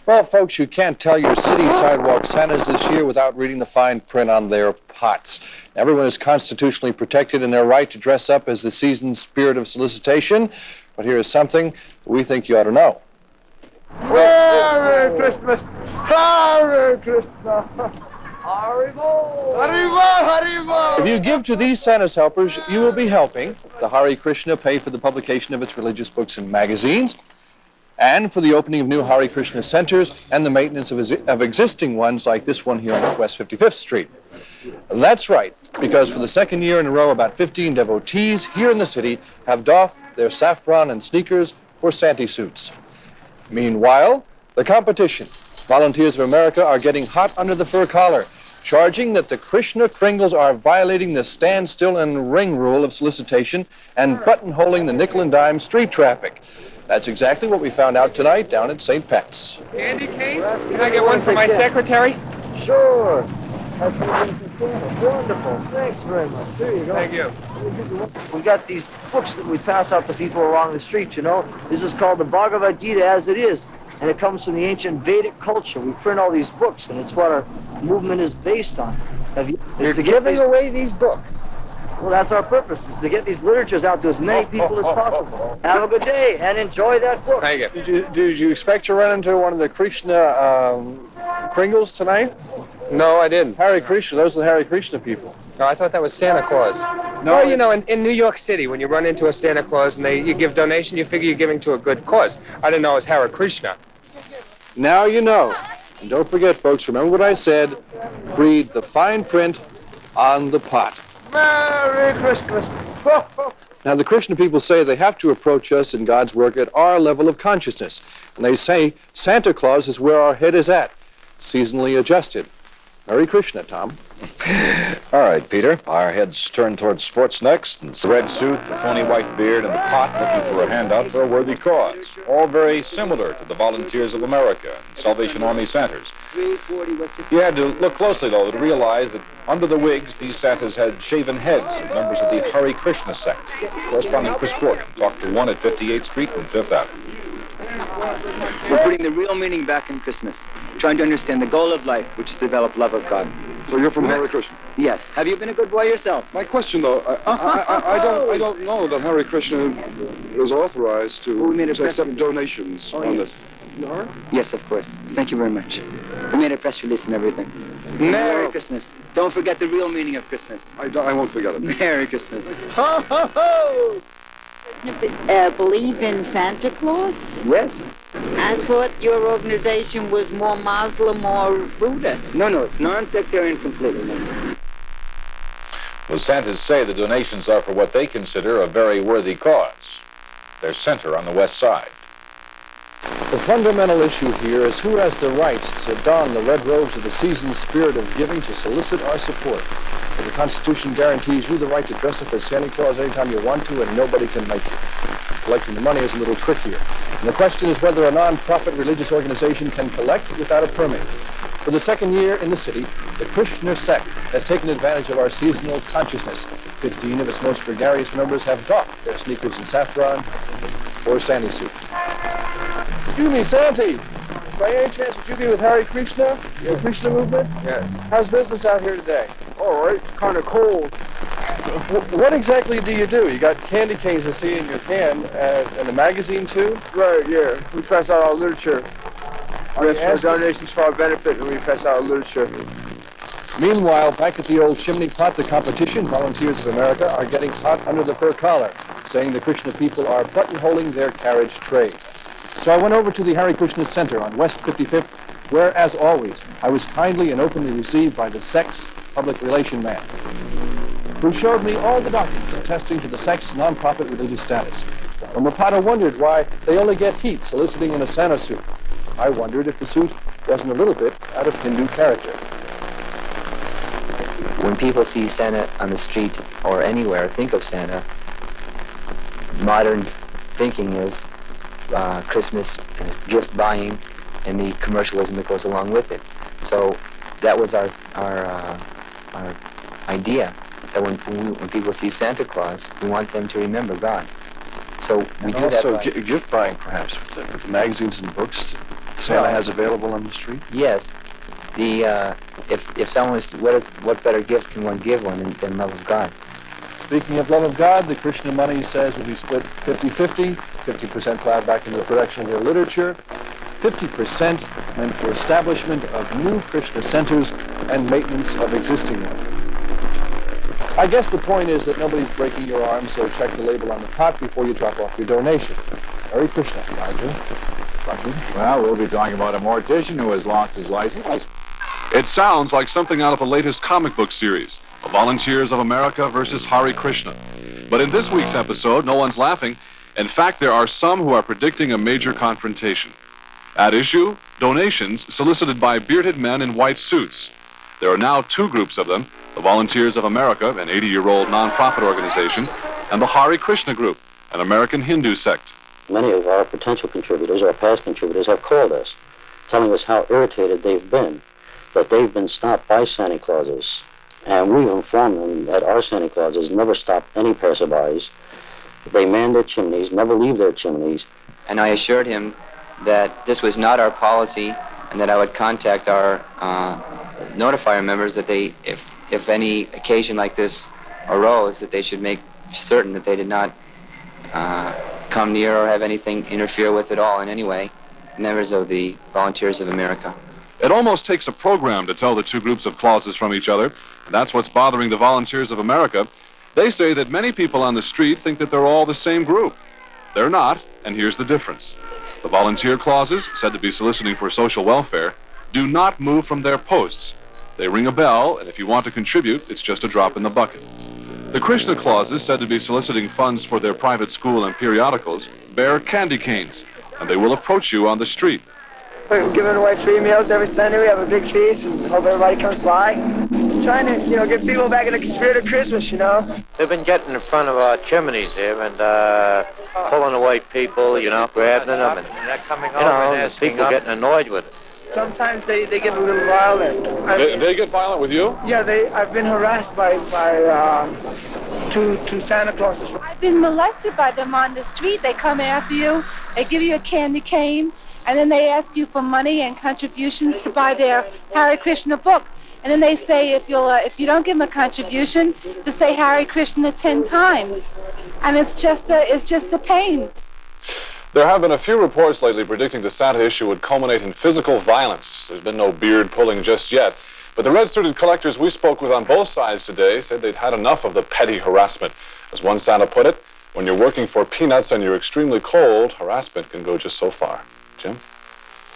Well, folks, you can't tell your city sidewalk Santas this year without reading the fine print on their pots. Everyone is constitutionally protected in their right to dress up as the season's spirit of solicitation, but here is something we think you ought to know. Merry Christmas! Merry Christmas! Haribo! Haribo! Haribo! If you give to these Santa's helpers, you will be helping the Hare Krishna pay for the publication of its religious books and magazines, and for the opening of new Hare Krishna centers and the maintenance of existing ones like this one here on West 55th Street. That's right, because for the second year in a row, about 15 devotees here in the city have doffed their saffron and sneakers for Santa suits. Meanwhile, the competition. Volunteers of America are getting hot under the fur collar, charging that the Krishna Kringles are violating the standstill and ring rule of solicitation and buttonholing the nickel and dime street traffic. That's exactly what we found out tonight down at St. Pat's. Candy cane? Can I get one for my secretary? Sure. That's wonderful. Thanks very much. There you go. Thank you. We got these books that we pass out to people along the street, you know. This is called the Bhagavad Gita as it is. And it comes from the ancient Vedic culture. We print all these books, and it's what our movement is based on. You're giving away these books. Well, that's our purpose, is to get these literatures out to as many people as possible. Have a good day, and enjoy that book. Thank you. Did you expect to run into one of the Krishna Kringles tonight? No, I didn't. Hare Krishna, those are the Hare Krishna people. No, I thought that was Santa Claus. No, Well, you know, in New York City, when you run into a Santa Claus and you give donation, you figure you're giving to a good cause. I didn't know it was Hare Krishna. Now you know. And don't forget, folks, remember what I said. Read the fine print on the pot. Merry Christmas. Now, the Krishna people say they have to approach us in God's work at our level of consciousness. And they say Santa Claus is where our head is at, seasonally adjusted. Merry Krishna, Tom. All right, Peter. Our heads turned towards sports next, and the red suit, the phony white beard, and the pot looking for a handout for a worthy cause. All very similar to the Volunteers of America and Salvation Army Santas. You had to look closely, though, to realize that under the wigs, these Santas had shaven heads of members of the Hare Krishna sect. Correspondent Chris Gordon talked to one at 58th Street and 5th Avenue. We're putting the real meaning back in Christmas, trying to understand the goal of life, which is to develop love of God. So you're from Hare Krishna? Yes. Have you been a good boy yourself? My question, though, I don't know that Hare Krishna is authorized to accept donations on this. Yes, of course. Thank you very much. We made a press release and everything. Merry Christmas. Don't forget the real meaning of Christmas. I won't forget it. Merry Christmas. Ho, ho, ho! Believe in Santa Claus? Yes. I thought your organization was more Muslim or Buddha. No, it's non-sectarian completely. The Santas say the donations are for what they consider a very worthy cause. Their center on the west side. The fundamental issue here is who has the right to don the red robes of the season's spirit of giving to solicit our support. For the Constitution guarantees you the right to dress up as Santa Claus anytime you want to, and nobody can make you. Collecting the money is a little trickier. And the question is whether a non-profit religious organization can collect without a permit. For the second year in the city, the Krishna sect has taken advantage of our seasonal consciousness. 15 of its most gregarious members have doffed their sneakers and saffron or Santa suits. Excuse me, Santi. By any chance would you be with Hare Krishna? The Krishna movement? Yes. How's business out here today? All right. Kind of cold. What exactly do? You got candy canes I see in your can, and a magazine too? Right, yeah. We pass out our literature. We have donations for our benefit, and we pass out our literature. Meanwhile, back at the old chimney pot, the competition, Volunteers of America are getting hot under the fur collar, saying the Krishna people are buttonholing their carriage trade. So I went over to the Hare Krishna Center on West 55th, where, as always, I was kindly and openly received by the sect's public relation man, who showed me all the documents attesting to the sect's non-profit religious status. And Mapata wondered why they only get heat soliciting in a Santa suit. I wondered if the suit wasn't a little bit out of Hindu character. When people see Santa on the street or anywhere, think of Santa, modern thinking is Christmas gift buying and the commercialism that goes along with it. So that was our idea, that when people see Santa Claus, we want them to remember God. So we do that. Also, gift buying, perhaps, with magazines and books Santa has available on the street? Yes. If someone was, what better gift can one give one than love of God? Speaking of love of God, the Krishna money says will be split 50-50, 50% plowed back into the production of their literature, 50% meant for establishment of new Krishna centers and maintenance of existing ones. I guess the point is that nobody's breaking your arm, so check the label on the pot before you drop off your donation. Hare Krishna, Raju. Well, we'll be talking about a mortician who has lost his license. It sounds like something out of the latest comic book series, Volunteers of America versus Hare Krishna. But in this week's episode, no one's laughing. In fact, there are some who are predicting a major confrontation. At issue, donations solicited by bearded men in white suits. There are now two groups of them, the Volunteers of America, an 80-year-old nonprofit organization, and the Hare Krishna group, an American Hindu sect. Many of our potential contributors, our past contributors, have called us, telling us how irritated they've been, that they've been stopped by Santa Clauses. And we've informed them that our Santa Clauses never stop any passerbys. They man their chimneys, never leave their chimneys. And I assured him that this was not our policy, and that I would contact our notify our members that they, if any occasion like this arose, that they should make certain that they did not come near or have anything interfere with at all in any way, members of the Volunteers of America. It almost takes a program to tell the two groups of clauses from each other. That's what's bothering the Volunteers of America. They say that many people on the street think that they're all the same group. They're not, and here's the difference. The volunteer clauses, said to be soliciting for social welfare, do not move from their posts. They ring a bell, and if you want to contribute, it's just a drop in the bucket. The Krishna clauses, said to be soliciting funds for their private school and periodicals, bear candy canes, and they will approach you on the street. We're giving away free meals every Sunday. We have a big feast and hope everybody comes by. Trying to, get people back in the spirit of Christmas, They've been getting in front of our chimneys here and pulling away people, grabbing them. And they're coming over and asking people getting annoyed with it. Sometimes they get a little violent. They get violent with you? Yeah, I've been harassed by two Santa Clauses. I've been molested by them on the street. They come after you, they give you a candy cane, and then they ask you for money and contributions to buy their Hare Krishna book. And then they say if you don't give them a contribution, to say Hare Krishna 10 times. And it's just a pain. There have been a few reports lately predicting the Santa issue would culminate in physical violence. There's been no beard pulling just yet. But the red-suited collectors we spoke with on both sides today said they'd had enough of the petty harassment. As one Santa put it, when you're working for peanuts and you're extremely cold, harassment can go just so far. Jim?